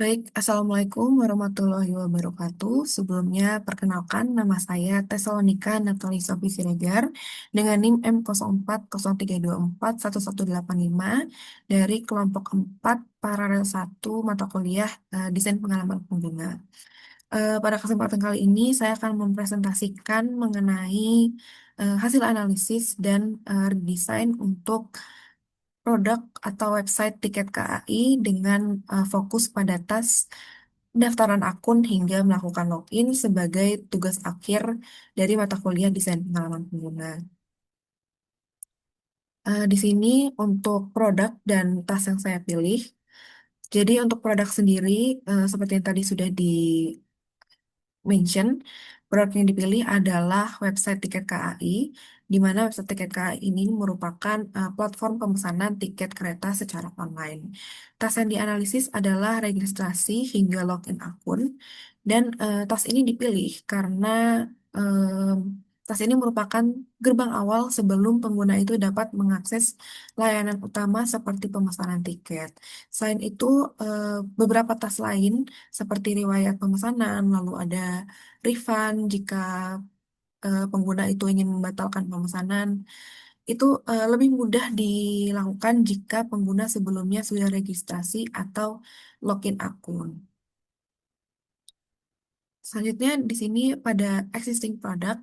Baik, Assalamualaikum warahmatullahi wabarakatuh. Sebelumnya, perkenalkan nama saya Tesalonika Natali Sofi Siregar dengan NIM M0403241185 dari kelompok 4 paralel 1 mata kuliah Desain Pengalaman Pengguna. Pada kesempatan kali ini, saya akan mempresentasikan mengenai hasil analisis dan desain untuk produk atau website tiket KAI dengan fokus pada tas pendaftaran akun hingga melakukan login sebagai tugas akhir dari mata kuliah desain pengalaman pengguna. Di sini untuk produk dan tas yang saya pilih. Jadi untuk produk sendiri, seperti yang tadi sudah di mention, produk yang dipilih adalah website tiket KAI, di mana website tiket KAI ini merupakan platform pemesanan tiket kereta secara online. Tas yang dianalisis adalah registrasi hingga login akun, dan tas ini dipilih karena tas ini merupakan gerbang awal sebelum pengguna itu dapat mengakses layanan utama seperti pemesanan tiket. Selain itu, beberapa tas lain seperti riwayat pemesanan, lalu ada refund jika pengguna itu ingin membatalkan pemesanan, itu lebih mudah dilakukan jika pengguna sebelumnya sudah registrasi atau login akun. Selanjutnya di sini pada existing product,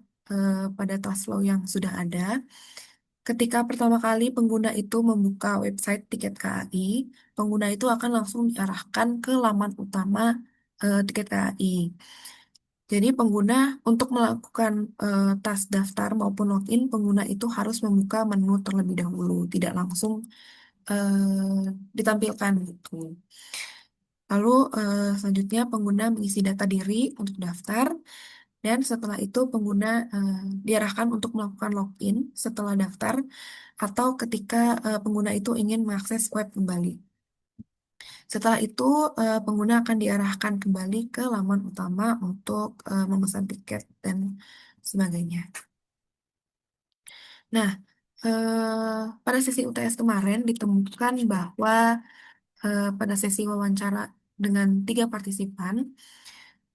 pada task flow yang sudah ada, ketika pertama kali pengguna itu membuka website tiket KAI, pengguna itu akan langsung diarahkan ke laman utama tiket KAI. Jadi pengguna untuk melakukan tas daftar maupun login, pengguna itu harus membuka menu terlebih dahulu, tidak langsung ditampilkan gitu. Lalu selanjutnya pengguna mengisi data diri untuk daftar, dan setelah itu pengguna eh, diarahkan untuk melakukan login setelah daftar atau ketika pengguna itu ingin mengakses web kembali. Setelah itu, pengguna akan diarahkan kembali ke laman utama untuk memesan tiket dan sebagainya. Nah, pada sesi UTS kemarin ditemukan bahwa pada sesi wawancara dengan 3 partisipan,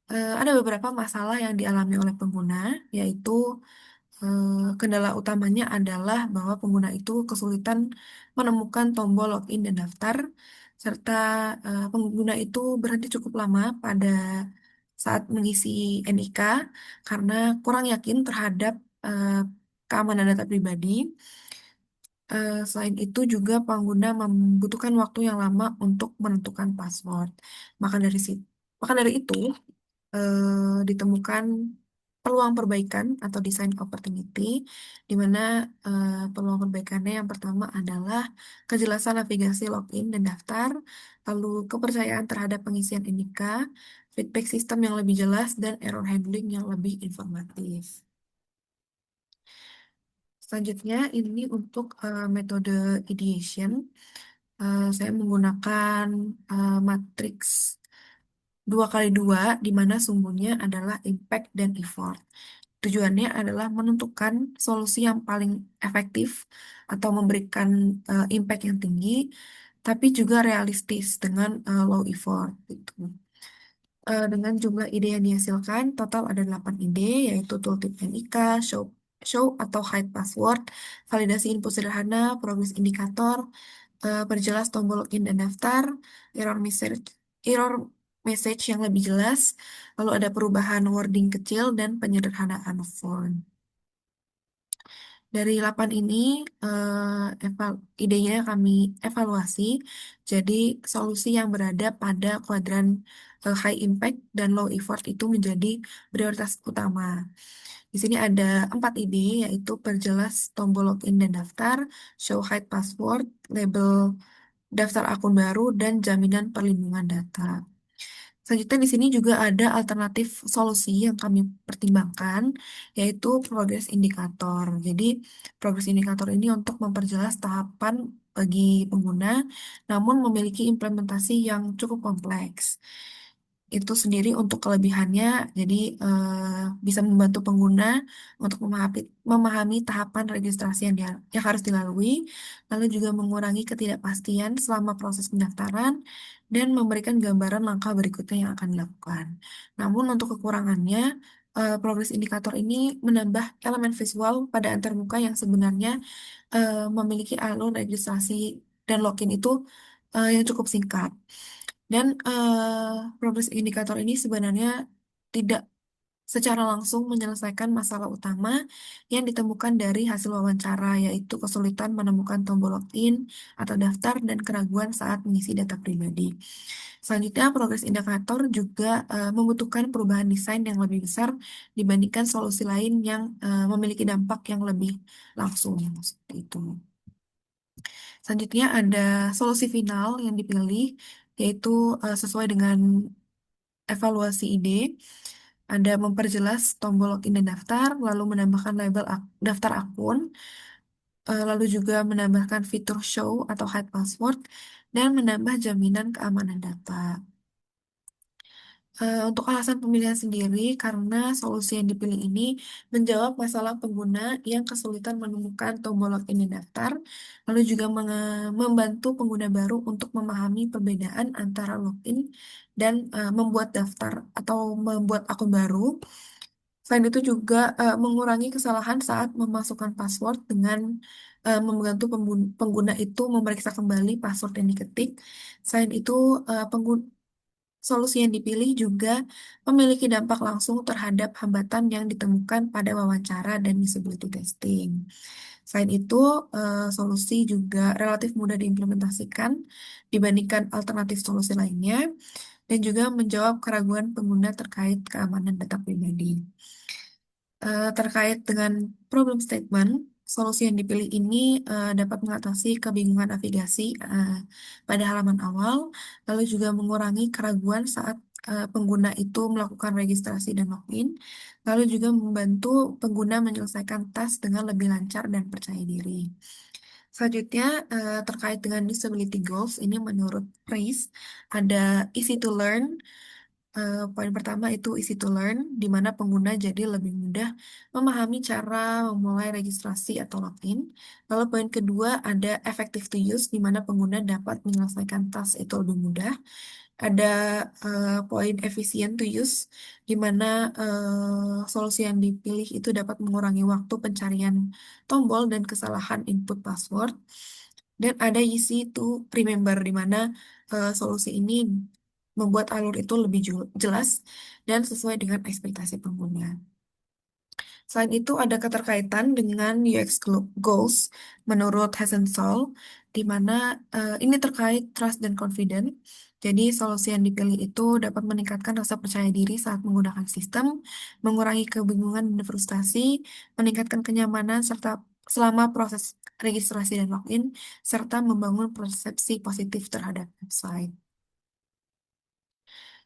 ada beberapa masalah yang dialami oleh pengguna, yaitu kendala utamanya adalah bahwa pengguna itu kesulitan menemukan tombol login dan daftar, serta pengguna itu berhenti cukup lama pada saat mengisi NIK karena kurang yakin terhadap eh, keamanan data pribadi. Selain itu juga pengguna membutuhkan waktu yang lama untuk menentukan password. Maka dari si, maka dari itu ditemukan peluang perbaikan atau design opportunity, di mana peluang perbaikannya yang pertama adalah kejelasan navigasi login dan daftar, lalu kepercayaan terhadap pengisian NIK, feedback sistem yang lebih jelas, dan error handling yang lebih informatif. Selanjutnya, ini untuk metode ideation. Saya menggunakan matriks 2x2, di mana sumbernya adalah impact dan effort. Tujuannya adalah menentukan solusi yang paling efektif atau memberikan impact yang tinggi, tapi juga realistis dengan low effort. Gitu. Dengan jumlah ide yang dihasilkan, total ada 8 ide, yaitu tooltip NIK, show atau hide password, validasi input sederhana, progress indikator, perjelas tombol login dan daftar, error message, error message yang lebih jelas, lalu ada perubahan wording kecil, dan penyederhanaan font. Dari 8 ini, idenya kami evaluasi, jadi solusi yang berada pada kuadran high impact dan low effort itu menjadi prioritas utama. Di sini ada 4 ide, yaitu perjelas tombol login dan daftar, show hide password, label daftar akun baru, dan jaminan perlindungan data. Selanjutnya di sini juga ada alternatif solusi yang kami pertimbangkan, yaitu progress indikator. Jadi, progress indikator ini untuk memperjelas tahapan bagi pengguna, namun memiliki implementasi yang cukup kompleks. itu sendiri untuk kelebihannya, jadi bisa membantu pengguna untuk memahami tahapan registrasi yang harus dilalui, lalu juga mengurangi ketidakpastian selama proses pendaftaran, dan memberikan gambaran langkah berikutnya yang akan dilakukan. Namun untuk kekurangannya, progres indikator ini menambah elemen visual pada antarmuka yang sebenarnya memiliki alur registrasi dan login itu yang cukup singkat. Dan progres indikator ini sebenarnya tidak secara langsung menyelesaikan masalah utama yang ditemukan dari hasil wawancara, yaitu kesulitan menemukan tombol login atau daftar dan keraguan saat mengisi data pribadi. Selanjutnya, progres indikator juga membutuhkan perubahan desain yang lebih besar dibandingkan solusi lain yang memiliki dampak yang lebih langsung. Seperti itu. Selanjutnya ada solusi final yang dipilih, yaitu sesuai dengan evaluasi ide, ada memperjelas tombol login dan daftar, lalu menambahkan label daftar akun, lalu juga menambahkan fitur show atau hide password, dan menambah jaminan keamanan data. Untuk alasan pemilihan sendiri, karena solusi yang dipilih ini menjawab masalah pengguna yang kesulitan menemukan tombol login dan daftar, lalu juga membantu pengguna baru untuk memahami perbedaan antara login dan membuat daftar atau membuat akun baru. Selain itu juga mengurangi kesalahan saat memasukkan password dengan membantu pengguna itu memeriksa kembali password yang diketik. Selain itu, solusi yang dipilih juga memiliki dampak langsung terhadap hambatan yang ditemukan pada wawancara dan usability testing. Selain itu, solusi juga relatif mudah diimplementasikan dibandingkan alternatif solusi lainnya dan juga menjawab keraguan pengguna terkait keamanan data pribadi. Terkait dengan problem statement, solusi yang dipilih ini dapat mengatasi kebingungan navigasi pada halaman awal, lalu juga mengurangi keraguan saat pengguna itu melakukan registrasi dan login, lalu juga membantu pengguna menyelesaikan tas dengan lebih lancar dan percaya diri. Selanjutnya, terkait dengan disability goals, ini menurut Praise, ada easy to learn. Poin pertama itu easy to learn, di mana pengguna jadi lebih mudah memahami cara memulai registrasi atau login. Lalu poin kedua ada effective to use, di mana pengguna dapat menyelesaikan task itu lebih mudah. Ada poin efficient to use, di mana solusi yang dipilih itu dapat mengurangi waktu pencarian tombol dan kesalahan input password. Dan ada easy to remember, di mana solusi ini membuat alur itu lebih jelas dan sesuai dengan ekspektasi pengguna. Selain itu, ada keterkaitan dengan UX goals menurut Hassensol, di mana ini terkait trust dan confidence. Jadi, solusi yang dipilih itu dapat meningkatkan rasa percaya diri saat menggunakan sistem, mengurangi kebingungan dan frustasi, meningkatkan kenyamanan serta selama proses registrasi dan login, serta membangun persepsi positif terhadap website.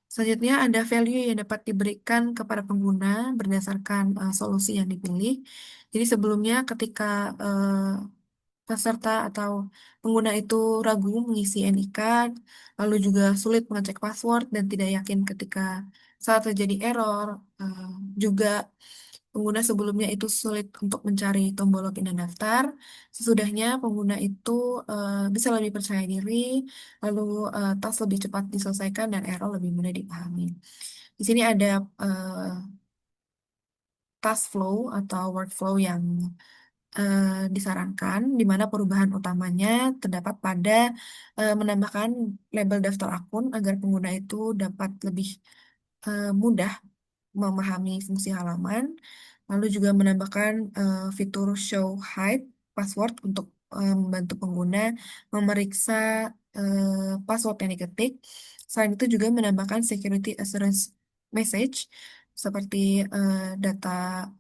Selanjutnya ada value yang dapat diberikan kepada pengguna berdasarkan solusi yang dipilih. Jadi sebelumnya ketika peserta atau pengguna itu ragu mengisi NIK, lalu juga sulit mengecek password dan tidak yakin ketika saat terjadi error, eh, juga pengguna sebelumnya itu sulit untuk mencari tombol login dan daftar. Sesudahnya pengguna itu bisa lebih percaya diri, lalu task lebih cepat diselesaikan dan error lebih mudah dipahami. Di sini ada task flow atau workflow yang eh, disarankan, di mana perubahan utamanya terdapat pada menambahkan label daftar akun agar pengguna itu dapat lebih mudah memahami fungsi halaman, lalu juga menambahkan fitur show hide password untuk membantu pengguna memeriksa password yang diketik. Selain itu juga menambahkan security assurance message seperti data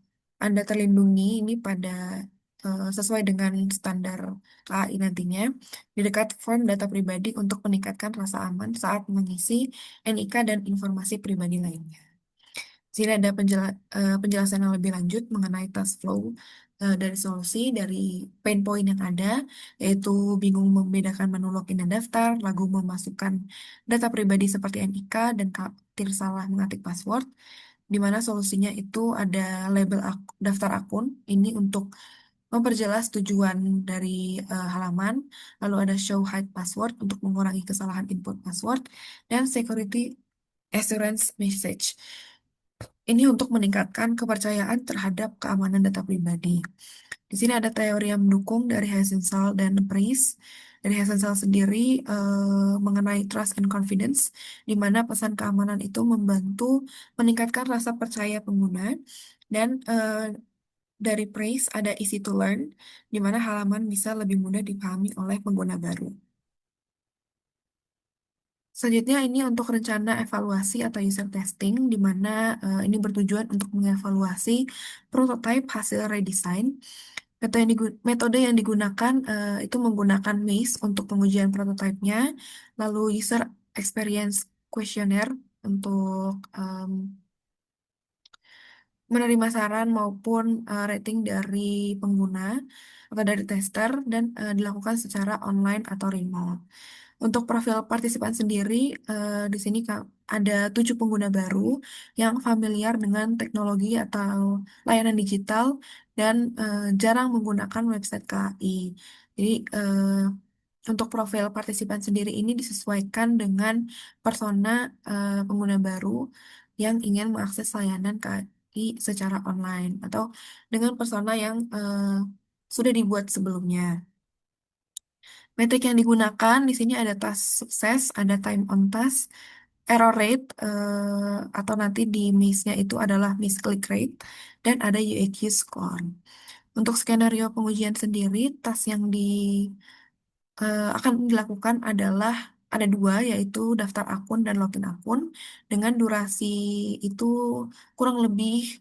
Anda terlindungi ini pada sesuai dengan standar KAI nantinya di dekat form data pribadi untuk meningkatkan rasa aman saat mengisi NIK dan informasi pribadi lainnya. Sini ada penjelasan yang lebih lanjut mengenai task flow. dari solusi, dari pain point yang ada, yaitu bingung membedakan menu login dan daftar, lagu memasukkan data pribadi seperti NIK, dan khawatir salah mengetik password, di mana solusinya itu ada label daftar akun, ini untuk memperjelas tujuan dari halaman, lalu ada show hide password untuk mengurangi kesalahan input password, dan security assurance message. Ini untuk meningkatkan kepercayaan terhadap keamanan data pribadi. Di sini ada teori yang mendukung dari Hessensal dan Price. Dari Hessensal sendiri mengenai trust and confidence, di mana pesan keamanan itu membantu meningkatkan rasa percaya pengguna. Dan dari Price ada easy to learn, di mana halaman bisa lebih mudah dipahami oleh pengguna baru. Selanjutnya ini untuk rencana evaluasi atau user testing, di mana ini bertujuan untuk mengevaluasi prototipe hasil redesign. Metode yang digunakan itu menggunakan MAZE untuk pengujian prototipenya, lalu user experience questionnaire untuk menerima saran maupun rating dari pengguna atau dari tester, dan dilakukan secara online atau remote. Untuk profil partisipan sendiri, di sini ada 7 pengguna baru yang familiar dengan teknologi atau layanan digital dan jarang menggunakan website KAI. Jadi, untuk profil partisipan sendiri ini disesuaikan dengan persona pengguna baru yang ingin mengakses layanan KAI secara online atau dengan persona yang sudah dibuat sebelumnya. Metrik yang digunakan di sini ada task sukses, ada time on task, error rate, atau nanti di miss-nya itu adalah miss click rate, dan ada UAQ score. Untuk skenario pengujian sendiri, task yang akan dilakukan adalah ada dua, yaitu daftar akun dan login akun, dengan durasi itu kurang lebih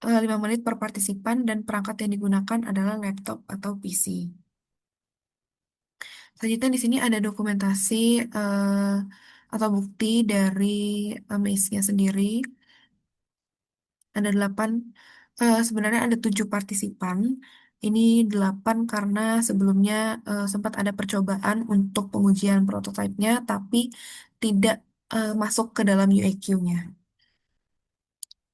5 menit per partisipan, dan perangkat yang digunakan adalah laptop atau PC. Selanjutnya di sini ada dokumentasi atau bukti dari MACE-nya sendiri. Ada 8, sebenarnya ada 7 partisipan. Ini 8 karena sebelumnya sempat ada percobaan untuk pengujian prototipenya, tapi tidak masuk ke dalam UAQ-nya.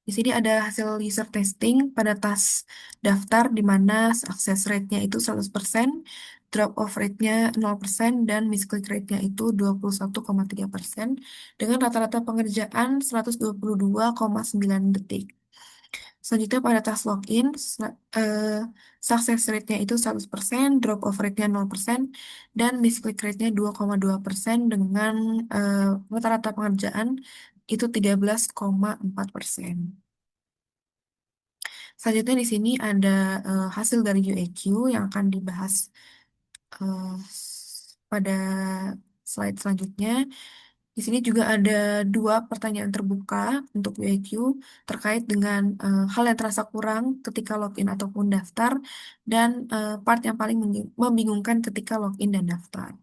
Di sini ada hasil user testing pada tas daftar di mana success rate-nya itu 100%, drop off rate-nya 0%, dan misclick rate-nya itu 21,3%, dengan rata-rata pengerjaan 122,9 detik. Selanjutnya pada tas login, success rate-nya itu 100%, drop off rate-nya 0%, dan misclick rate-nya 2,2%, dengan rata-rata pengerjaan itu 13,4%. Selanjutnya di sini ada hasil dari UAQ yang akan dibahas pada slide selanjutnya. Di sini juga ada 2 pertanyaan terbuka untuk UAQ terkait dengan hal yang terasa kurang ketika login ataupun daftar, dan part yang paling membingungkan ketika login dan daftar.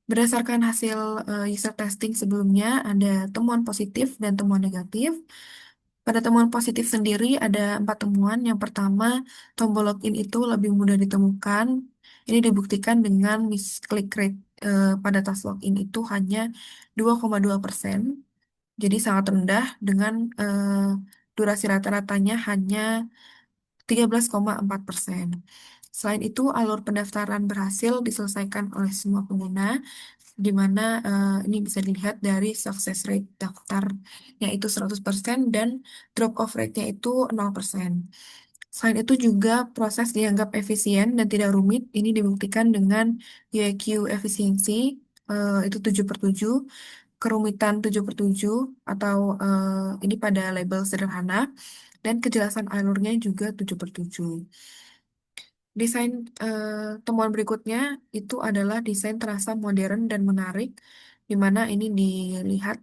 Berdasarkan hasil user testing sebelumnya, ada temuan positif dan temuan negatif. Pada temuan positif sendiri ada 4 temuan. Yang pertama, tombol login itu lebih mudah ditemukan. Ini dibuktikan dengan misclick rate pada tas login itu hanya 2,2%. Jadi sangat rendah, dengan durasi rata-ratanya hanya 13,4%. Selain itu, alur pendaftaran berhasil diselesaikan oleh semua pengguna, di mana ini bisa dilihat dari success rate daftarnya itu 100%, dan drop off rate-nya itu 0%. Selain itu juga proses dianggap efisien dan tidak rumit. Ini dibuktikan dengan UIQ efisiensi itu 7/7, kerumitan 7/7, atau ini pada label sederhana, dan kejelasan alurnya juga 7/7. Desain temuan berikutnya itu adalah desain terasa modern dan menarik, di mana ini dilihat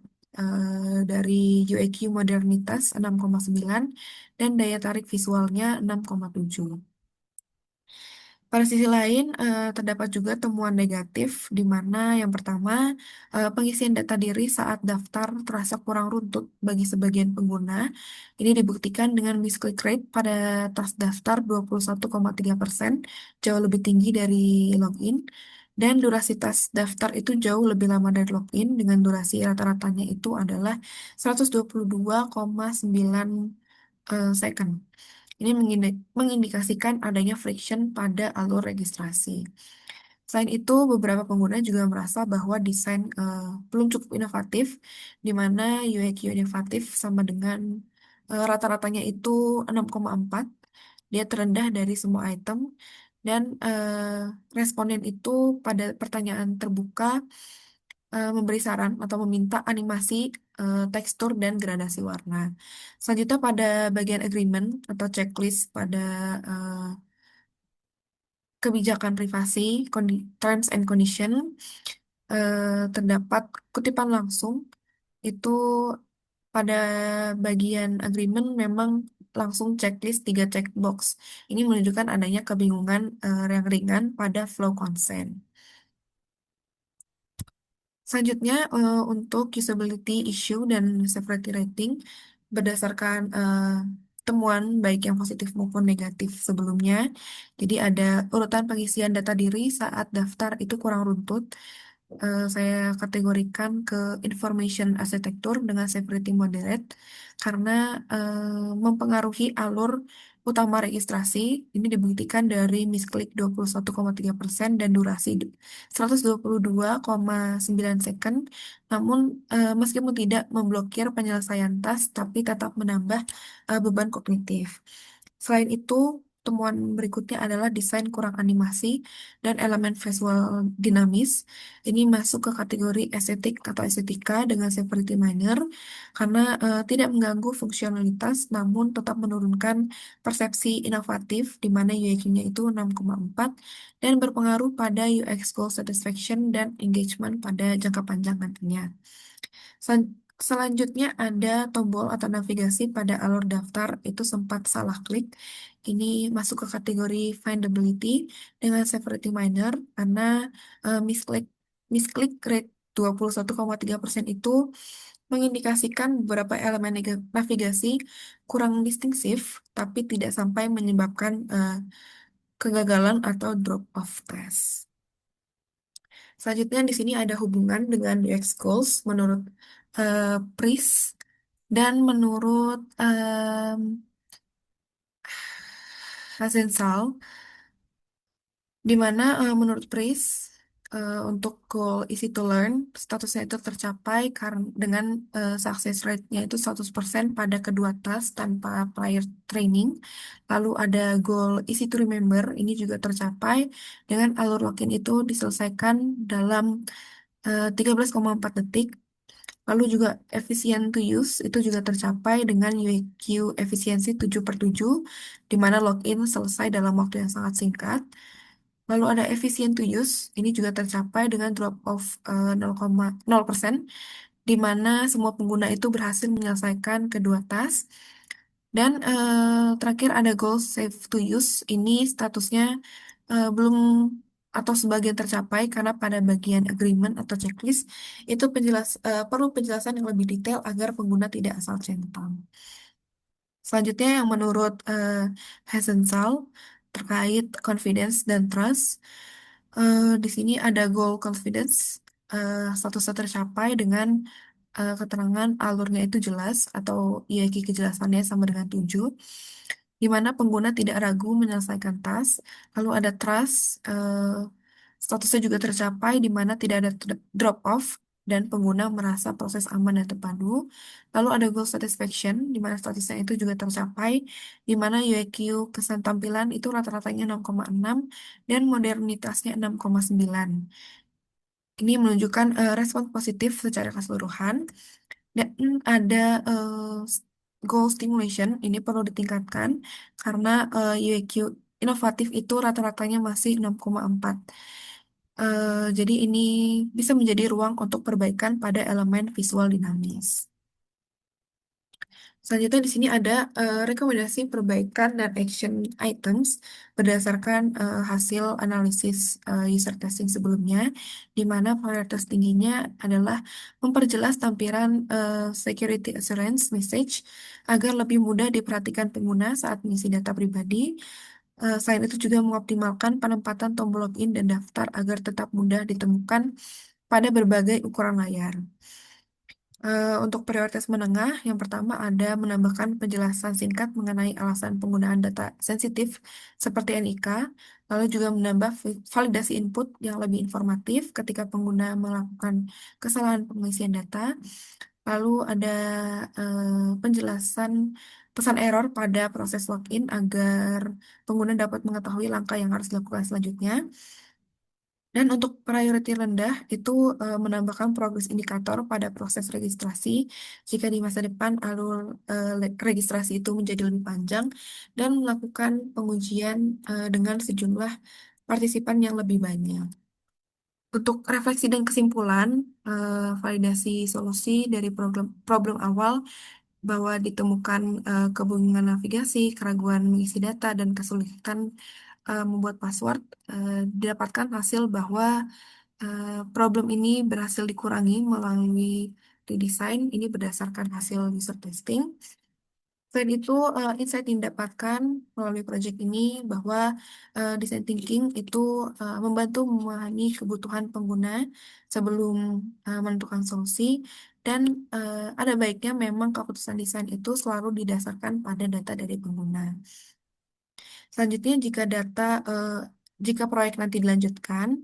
dari UIQ modernitas 6,9 dan daya tarik visualnya 6,7. Pada sisi lain, terdapat juga temuan negatif, di mana yang pertama, pengisian data diri saat daftar terasa kurang runtut bagi sebagian pengguna. Ini dibuktikan dengan misclick rate pada tas daftar 21,3%, jauh lebih tinggi dari login. Dan durasi tas daftar itu jauh lebih lama dari login, dengan durasi rata-ratanya itu adalah 122,9 second. Ini mengindikasikan adanya friction pada alur registrasi. Selain itu, beberapa pengguna juga merasa bahwa desain belum cukup inovatif, di mana UX inovatif sama dengan rata-ratanya itu 6,4, dia terendah dari semua item, dan responden itu pada pertanyaan terbuka memberi saran atau meminta animasi, tekstur, dan gradasi warna. Selanjutnya pada bagian agreement atau checklist pada eh, kebijakan privasi, terms and condition, terdapat kutipan langsung itu pada bagian agreement memang langsung checklist 3 checkbox. Ini menunjukkan adanya kebingungan yang ringan pada flow consent. Selanjutnya, untuk usability issue dan severity rating, berdasarkan temuan baik yang positif maupun negatif sebelumnya, jadi ada urutan pengisian data diri saat daftar itu kurang runtut. Saya kategorikan ke information architecture dengan severity moderate karena mempengaruhi alur utama registrasi. Ini dibuktikan dari misklik 21,3% dan durasi 122,9 second. Namun meskipun tidak memblokir penyelesaian task, tapi tetap menambah beban kognitif. Selain itu, temuan berikutnya adalah desain kurang animasi dan elemen visual dinamis. Ini masuk ke kategori estetik atau estetika dengan severity minor karena tidak mengganggu fungsionalitas namun tetap menurunkan persepsi inovatif di mana UX-nya itu 6,4 dan berpengaruh pada UX goal satisfaction dan engagement pada jangka panjang nantinya. Selanjutnya ada tombol atau navigasi pada alur daftar itu sempat salah klik. Ini masuk ke kategori findability dengan severity minor karena misklik rate 21,3% itu mengindikasikan beberapa elemen navigasi kurang distinktif tapi tidak sampai menyebabkan kegagalan atau drop off test. Selanjutnya di sini ada hubungan dengan UX goals menurut Pris dan menurut Hasensal, di mana menurut Pris untuk goal easy to learn statusnya itu tercapai karena dengan success rate-nya itu 100% pada kedua task tanpa prior training. Lalu ada goal easy to remember, ini juga tercapai dengan alur login itu diselesaikan dalam 13,4 detik. Lalu juga efisien to use itu juga tercapai dengan UIQ efisiensi 7/7, di mana login selesai dalam waktu yang sangat singkat. Lalu ada efisien to use, ini juga tercapai dengan drop off 0,0%, di mana semua pengguna itu berhasil menyelesaikan kedua task. Dan terakhir ada goal save to use, ini statusnya belum atau sebagian tercapai karena pada bagian agreement atau checklist itu perlu penjelasan yang lebih detail agar pengguna tidak asal centang. Selanjutnya yang menurut Hassensal terkait confidence dan trust, di sini ada goal confidence, statusnya tercapai dengan keterangan alurnya itu jelas atau IAQ kejelasannya sama dengan 7, di mana pengguna tidak ragu menyelesaikan task. Lalu ada trust, statusnya juga tercapai di mana tidak ada drop off dan pengguna merasa proses aman dan terpadu. Lalu ada goal satisfaction di mana statusnya itu juga tercapai di mana UIQ kesan tampilan itu rata-ratanya 6,6 dan modernitasnya 6,9. Ini menunjukkan respon positif secara keseluruhan. Dan ada goal stimulation, ini perlu ditingkatkan karena UIQ inovatif itu rata-ratanya masih 6,4. Jadi ini bisa menjadi ruang untuk perbaikan pada elemen visual dinamis. Selanjutnya di sini ada rekomendasi perbaikan dan action items berdasarkan hasil analisis user testing sebelumnya, di mana prioritas tingginya adalah memperjelas tampilan security assurance message agar lebih mudah diperhatikan pengguna saat mengisi data pribadi. Selain itu juga mengoptimalkan penempatan tombol login dan daftar agar tetap mudah ditemukan pada berbagai ukuran layar. Untuk prioritas menengah, yang pertama ada menambahkan penjelasan singkat mengenai alasan penggunaan data sensitif seperti NIK, lalu juga menambah validasi input yang lebih informatif ketika pengguna melakukan kesalahan pengisian data, lalu ada penjelasan pesan error pada proses login agar pengguna dapat mengetahui langkah yang harus dilakukan selanjutnya. Dan untuk priority rendah itu menambahkan progres indikator pada proses registrasi jika di masa depan alur registrasi itu menjadi lebih panjang dan melakukan pengujian dengan sejumlah partisipan yang lebih banyak. Untuk refleksi dan kesimpulan, validasi solusi dari problem, problem awal bahwa ditemukan kebingungan navigasi, keraguan mengisi data, dan kesulitan membuat password, didapatkan hasil bahwa problem ini berhasil dikurangi melalui redesign ini berdasarkan hasil user testing. Selain itu, insight yang didapatkan melalui proyek ini bahwa design thinking itu membantu memahami kebutuhan pengguna sebelum menentukan solusi dan ada baiknya memang keputusan desain itu selalu didasarkan pada data dari pengguna. Selanjutnya, jika proyek nanti dilanjutkan,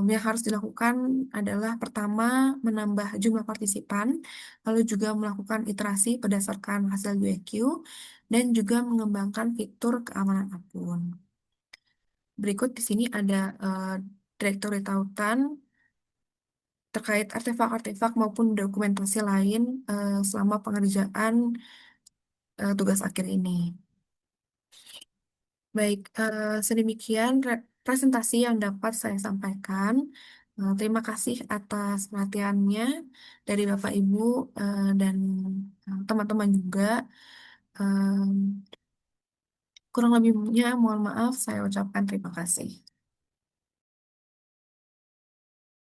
yang harus dilakukan adalah pertama menambah jumlah partisipan, lalu juga melakukan iterasi berdasarkan hasil UEQ, dan juga mengembangkan fitur keamanan akun. Berikut di sini ada direktori tautan terkait artefak-artefak maupun dokumentasi lain selama pengerjaan tugas akhir ini. Baik, sedemikian presentasi yang dapat saya sampaikan. Terima kasih atas perhatiannya dari Bapak Ibu dan teman-teman juga. Em, Kurang lebihnya mohon maaf, saya ucapkan terima kasih.